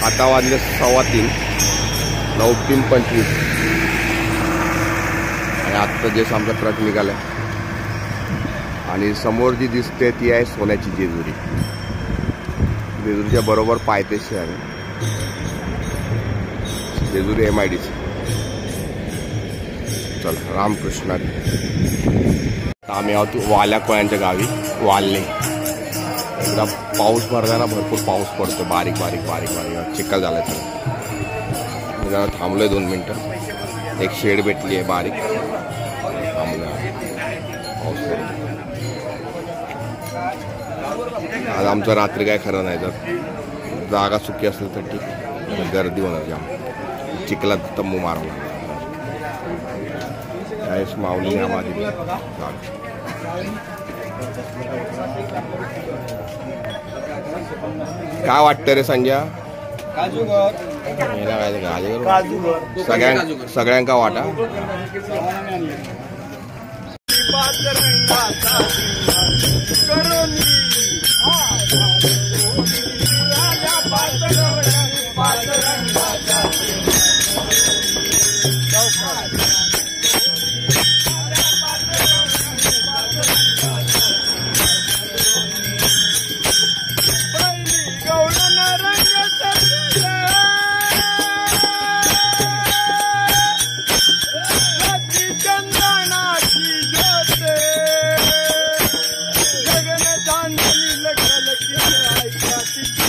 आता वाजले 3:15, 9:25 आणि आत्ता जस्ट आमचा ट्रक निघालाय आणि समोर जी दिसते ती आहे सोन्याची जेजुरी. जेजुरीच्या बरोबर पायथ्याशी आहे जेजुरी MIDC. चला रामकृष्ण. आम्ही आहोत वाल्या कोळ्यांच्या गावी वाल्ले. एकदा पाऊस भरताना भरपूर पाऊस पडतो, बारीक बारीक बारीक बारीक चिखल झालाय सगळं. जरा थांबलोय 2 मिनटं. एक शेड भेटली आहे बारीक, थांबलोय. पाऊस पडतो आज. आमचं रात्री काय खरं नाही, जर जागा सुकी असेल तर ठीक, गर्दी होणार जाम. चिखलात तंबू मारवला त्यावेळेस माऊली आम्हाला काय वाटतं रे संजय? सगळ्यांका वाटा. जगन चांदणी लखलखी ऐका तिची